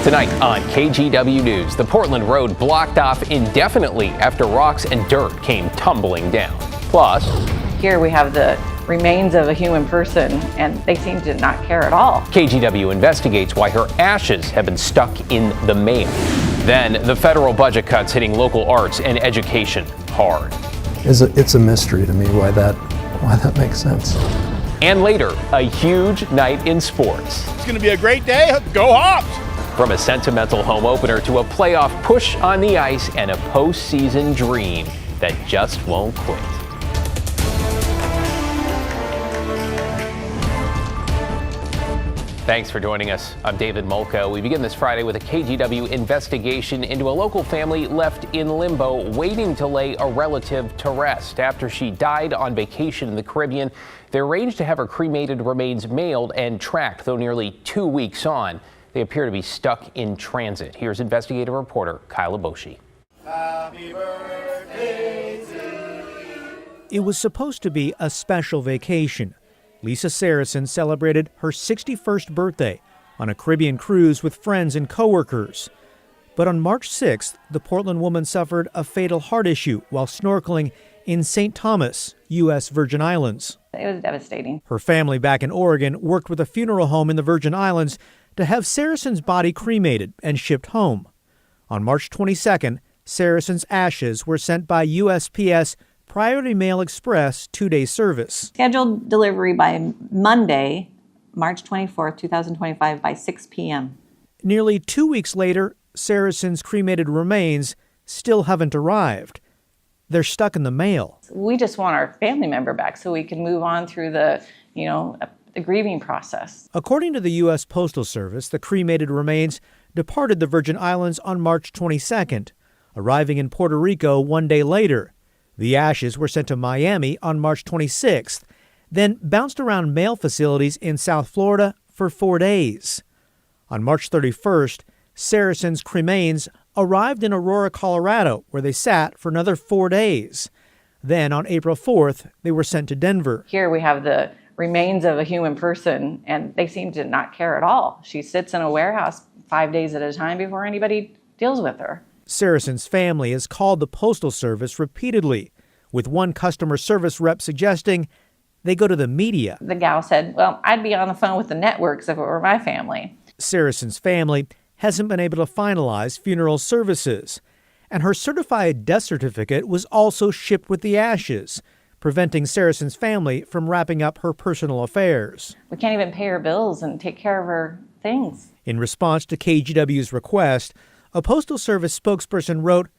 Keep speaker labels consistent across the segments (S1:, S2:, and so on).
S1: Tonight on KGW News, the Portland Road blocked off indefinitely after rocks and dirt came tumbling down. Plus,
S2: here we have the remains of a human person, and they seem to not care at all.
S1: KGW investigates why her ashes have been stuck in the mail. Then, the federal budget cuts hitting local arts and education hard.
S3: It's a mystery to me why that makes sense.
S1: And later, a huge night in sports.
S4: It's going to be a great day. Go Hawks!
S1: From a sentimental home opener to a playoff push on the ice and a postseason dream that just won't quit. Thanks for joining us. I'm David Molko. We begin this Friday with a KGW investigation into a local family left in limbo, waiting to lay a relative to rest. After she died on vacation in the Caribbean, they arranged to have her cremated remains mailed and tracked, though nearly 2 weeks on. They appear to be stuck in transit. Here's investigative reporter Kyle Aboshi.
S5: Happy birthday to you.
S6: It was supposed to be a special vacation. Lisa Saracen celebrated her 61st birthday on a Caribbean cruise with friends and coworkers. But on March 6th, the Portland woman suffered a fatal heart issue while snorkeling in St. Thomas, U.S. Virgin Islands.
S2: It was devastating.
S6: Her family back in Oregon worked with a funeral home in the Virgin Islands to have Saracen's body cremated and shipped home. On March 22nd, Saracen's ashes were sent by USPS Priority Mail Express 2-day service.
S2: Scheduled delivery by Monday, March 24th, 2025 by 6 p.m.
S6: Nearly 2 weeks later, Saracen's cremated remains still haven't arrived. They're stuck in the mail.
S2: We just want our family member back so we can move on through the grieving process.
S6: According to the U.S. Postal Service, the cremated remains departed the Virgin Islands on March 22nd, arriving in Puerto Rico 1 day later. The ashes were sent to Miami on March 26th, then bounced around mail facilities in South Florida for 4 days. On March 31st, Saracen's cremains arrived in Aurora, Colorado, where they sat for another 4 days. Then on April 4th, they were sent to Denver.
S2: Here we have the remains of a human person, and they seem to not care at all. She sits in a warehouse 5 days at a time before anybody deals with her.
S6: Saracen's family has called the Postal Service repeatedly, with one customer service rep suggesting they go to the media.
S2: The gal said, well, I'd be on the phone with the networks if it were my family.
S6: Saracen's family hasn't been able to finalize funeral services, and her certified death certificate was also shipped with the ashes, preventing Saracen's family from wrapping up her personal affairs.
S2: We can't even pay her bills and take care of her things.
S6: In response to KGW's request, a Postal Service spokesperson wrote,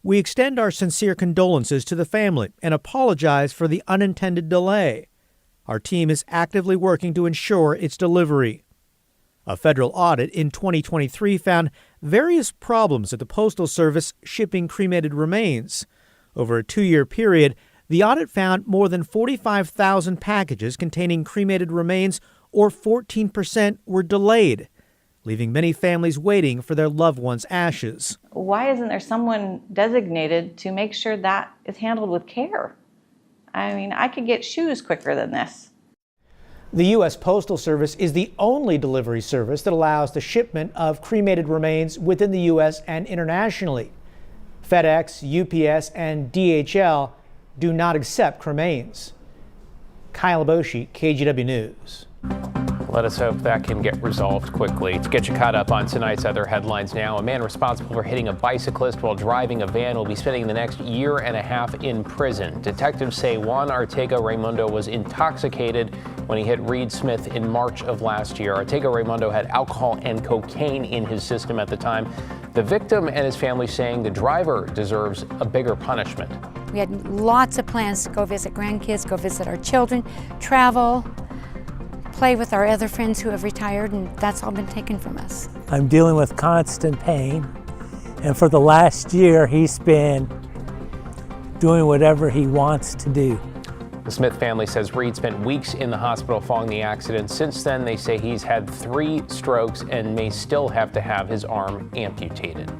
S6: "We extend our sincere condolences to the family and apologize for the unintended delay. Our team is actively working to ensure its delivery." A federal audit in 2023 found various problems at the Postal Service shipping cremated remains. Over a 2-year period, the audit found more than 45,000 packages containing cremated remains, or 14%, were delayed, leaving many families waiting for their loved ones' ashes.
S2: Why isn't there someone designated to make sure that is handled with care? I mean, I could get shoes quicker than this.
S6: The U.S. Postal Service is the only delivery service that allows the shipment of cremated remains within the U.S. and internationally. FedEx, UPS, and DHL do not accept cremains. Kyle Aboshi, KGW News.
S1: Let us hope that can get resolved quickly. To get you caught up on tonight's other headlines now, a man responsible for hitting a bicyclist while driving a van will be spending the next 1.5 years in prison. Detectives say Juan Ortega-Raimundo was intoxicated when he hit Reed Smith in March of last year. Ortega-Raimundo had alcohol and cocaine in his system at the time. The victim and his family saying the driver deserves a bigger punishment.
S7: We had lots of plans to go visit grandkids, go visit our children, travel, play with our other friends who have retired, and that's all been taken from us.
S8: I'm dealing with constant pain, and for the last year he's been doing whatever he wants to do.
S1: The Smith family says Reed spent weeks in the hospital following the accident. Since then, they say he's had 3 strokes and may still have to have his arm amputated.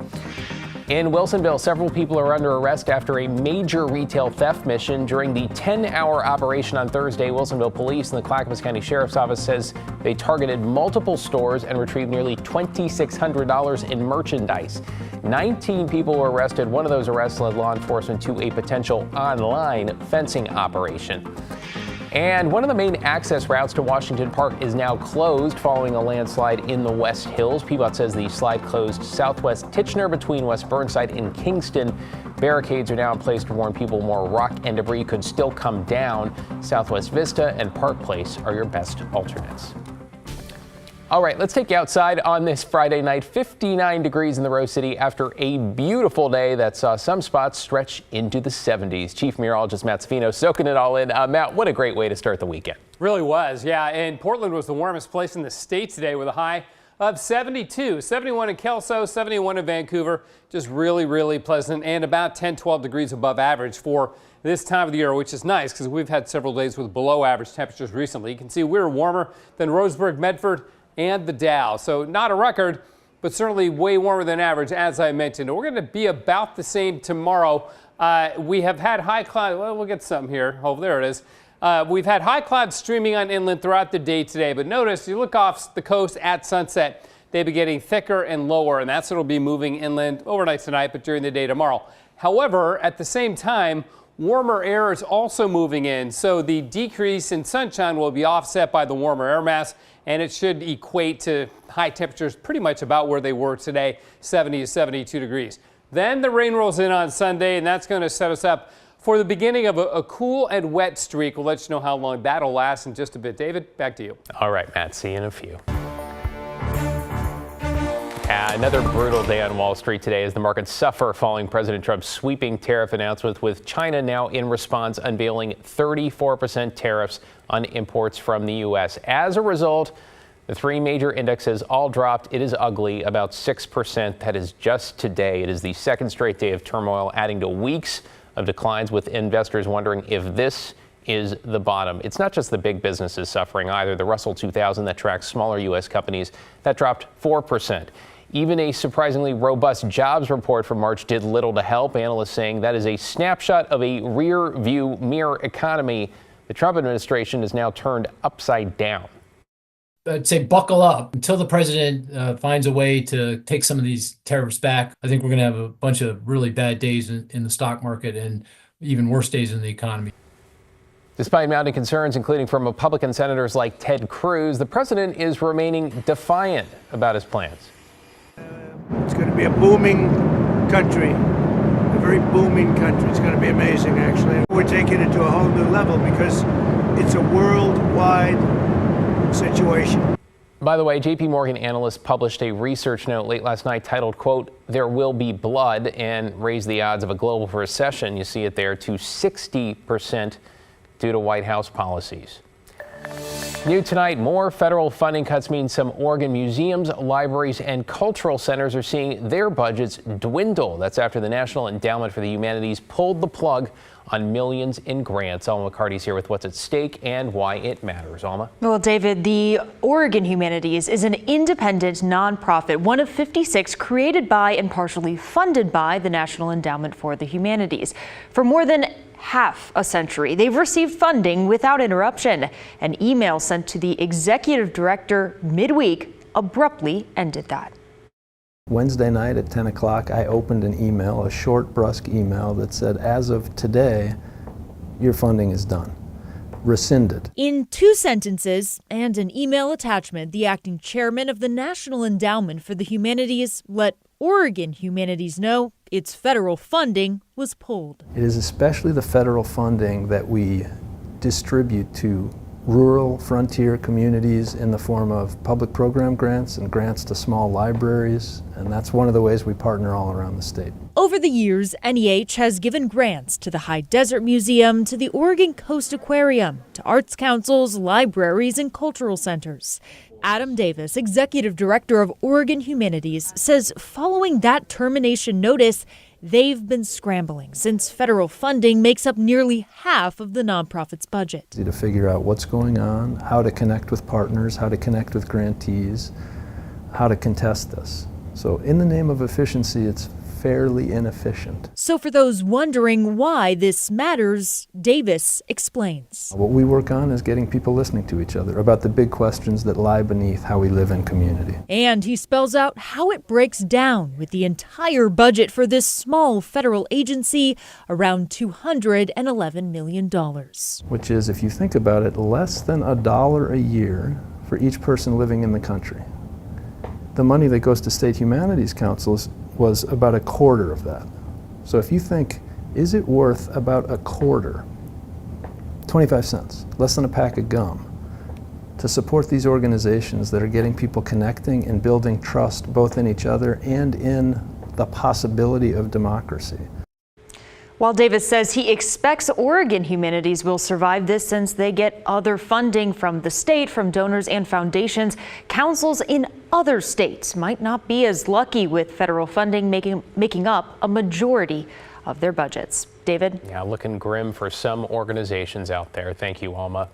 S1: In Wilsonville, several people are under arrest after a major retail theft mission. During the 10-hour operation on Thursday, Wilsonville Police and the Clackamas County Sheriff's Office says they targeted multiple stores and retrieved nearly $2,600 in merchandise. 19 people were arrested. One of those arrests led law enforcement to a potential online fencing operation. And one of the main access routes to Washington Park is now closed following a landslide in the West Hills. PBOT says the slide closed southwest Titchener between West Burnside and Kingston. Barricades are now in place to warn people more rock and debris could still come down. Southwest Vista and Park Place are your best alternates. All right, let's take you outside on this Friday night. 59 degrees in the Rose City after a beautiful day that saw some spots stretch into the 70s. Chief Meteorologist Matt Safino soaking it all in. Matt, what a great way to start the weekend.
S9: Really was, yeah. And Portland was the warmest place in the state today with a high of 72, 71 in Kelso, 71 in Vancouver. Just really, really pleasant and about 10, 12 degrees above average for this time of the year, which is nice because we've had several days with below average temperatures recently. You can see we're warmer than Roseburg, Medford, and the Dow. So not a record, but certainly way warmer than average, as I mentioned. We're going to be about the same tomorrow. We have had high cloud. Well, we'll get some here. Oh, there it is. We've had high clouds streaming on inland throughout the day today. But notice, you look off the coast at sunset, they'll be getting thicker and lower, and that's what will be moving inland overnight tonight, but during the day tomorrow. However, at the same time, warmer air is also moving in, so the decrease in sunshine will be offset by the warmer air mass, and it should equate to high temperatures pretty much about where they were today, 70 to 72 degrees. Then the rain rolls in on Sunday, and that's going to set us up for the beginning of a cool and wet streak. We'll let you know how long that'll last in just a bit. David, back to you.
S1: All right, Matt, see you in a few. Another brutal day on Wall Street today as the markets suffer following President Trump's sweeping tariff announcement, with China now in response unveiling 34% tariffs on imports from the U.S. As a result, the three major indexes all dropped. It is ugly, about 6%. That is just today. It is the second straight day of turmoil, adding to weeks of declines, with investors wondering if this is the bottom. It's not just the big businesses suffering either. The Russell 2000 that tracks smaller U.S. companies, that dropped 4%. Even a surprisingly robust jobs report for March did little to help. Analysts saying that is a snapshot of a rear view mirror economy the Trump administration has now turned upside down.
S10: I'd say buckle up until the president finds a way to take some of these tariffs back. I think we're going to have a bunch of really bad days in the stock market and even worse days in the economy.
S1: Despite mounting concerns, including from Republican senators like Ted Cruz, the president is remaining defiant about his plans.
S11: It's going to be a booming country, a very booming country. It's going to be amazing, actually. We're taking it to a whole new level because it's a worldwide situation.
S1: By the way, JP Morgan analysts published a research note late last night titled, quote, "There will be blood," and raised the odds of a global recession. You see it there to 60% due to White House policies. New tonight, more federal funding cuts mean some Oregon museums, libraries, and cultural centers are seeing their budgets dwindle. That's after the National Endowment for the Humanities pulled the plug on millions in grants. Alma McCarty's here with what's at stake and why it matters. Alma?
S12: Well, David, the Oregon Humanities is an independent nonprofit, one of 56 created by and partially funded by the National Endowment for the Humanities. For more than half a century, they've received funding without interruption. An email sent to the executive director midweek abruptly ended that.
S3: Wednesday night at 10 o'clock, I opened an email, a short, brusque email that said, as of today, your funding is done. Rescinded.
S13: In 2 sentences and an email attachment, the acting chairman of the National Endowment for the Humanities let Oregon Humanities know its federal funding was pulled.
S3: It is especially the federal funding that we distribute to rural frontier communities in the form of public program grants and grants to small libraries, and that's one of the ways we partner all around the state.
S13: Over the years, NEH has given grants to the High Desert Museum, to the Oregon Coast Aquarium, to arts councils, libraries, and cultural centers. Adam Davis, executive director of Oregon Humanities, says following that termination notice, they've been scrambling since federal funding makes up nearly half of the nonprofit's budget.
S3: To figure out what's going on, how to connect with partners, how to connect with grantees, how to contest this. So in the name of efficiency, it's fairly inefficient.
S13: So for those wondering why this matters, Davis explains.
S3: What we work on is getting people listening to each other about the big questions that lie beneath how we live in community.
S13: And he spells out how it breaks down, with the entire budget for this small federal agency around $211 million.
S3: Which is, if you think about it, less than $1 a year for each person living in the country. The money that goes to state humanities councils was about a quarter of that. So if you think, is it worth about a quarter, 25 cents, less than a pack of gum, to support these organizations that are getting people connecting and building trust both in each other and in the possibility of democracy?
S12: While Davis says he expects Oregon Humanities will survive this since they get other funding from the state, from donors and foundations, councils in other states might not be as lucky with federal funding making up a majority of their budgets. David?
S1: Yeah, looking grim for some organizations out there. Thank you, Alma.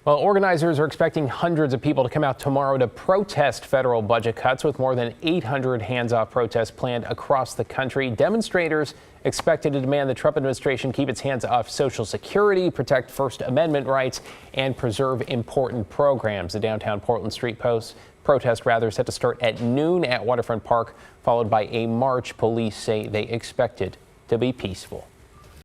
S1: Well, organizers are expecting hundreds of people to come out tomorrow to protest federal budget cuts, with more than 800 hands-off protests planned across the country. Demonstrators expected to demand the Trump administration keep its hands off Social Security, protect First Amendment rights, and preserve important programs. The downtown Portland street protest set to start at noon at Waterfront Park, followed by a march police say they expected to be peaceful.